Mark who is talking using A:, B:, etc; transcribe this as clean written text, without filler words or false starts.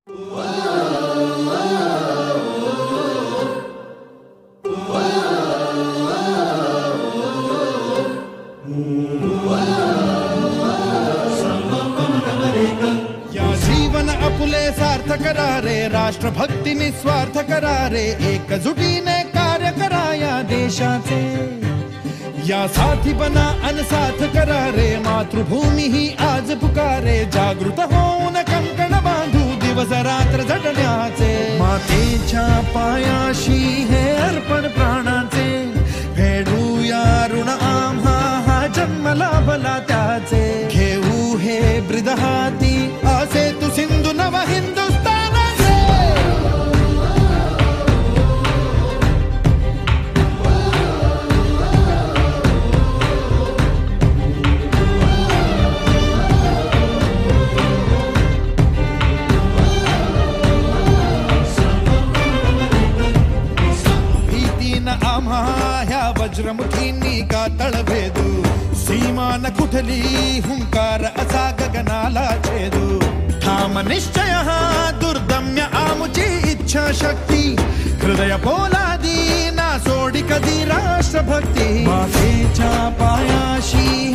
A: या जीवन आपुले सार्थ करा रे, राष्ट्रभक्ती निस्वार्थ करा रे, एकजुटीने कार्य करा या देशाचे. या साथी बना अनसाथ करा रे, मातृभूमी ही आज पुकारे. जागृत होऊन कंकण बांधू दिवस रात्र झटण्याचे. मातेच्या पायाशी हे अर्पण प्राणाचे, फेडूया ऋण आम्हा हा जन्म लाभला त्याचे. घेऊ हे ब्रिद हाती असे तू सिंधू नव हिंदुस्थानाचे. भीतीन आम्हा ह्या वज्रमुठींनी का तळभेदू. सीमान कुठली हुंकार असा गगनाला छेदू. ठाम निश्चय हा दुर्दम्य आमुची इच्छा शक्ती. हृदय पोलादी ना सोडी कधी राष्ट्रभक्ती. मातेच्या पायाशी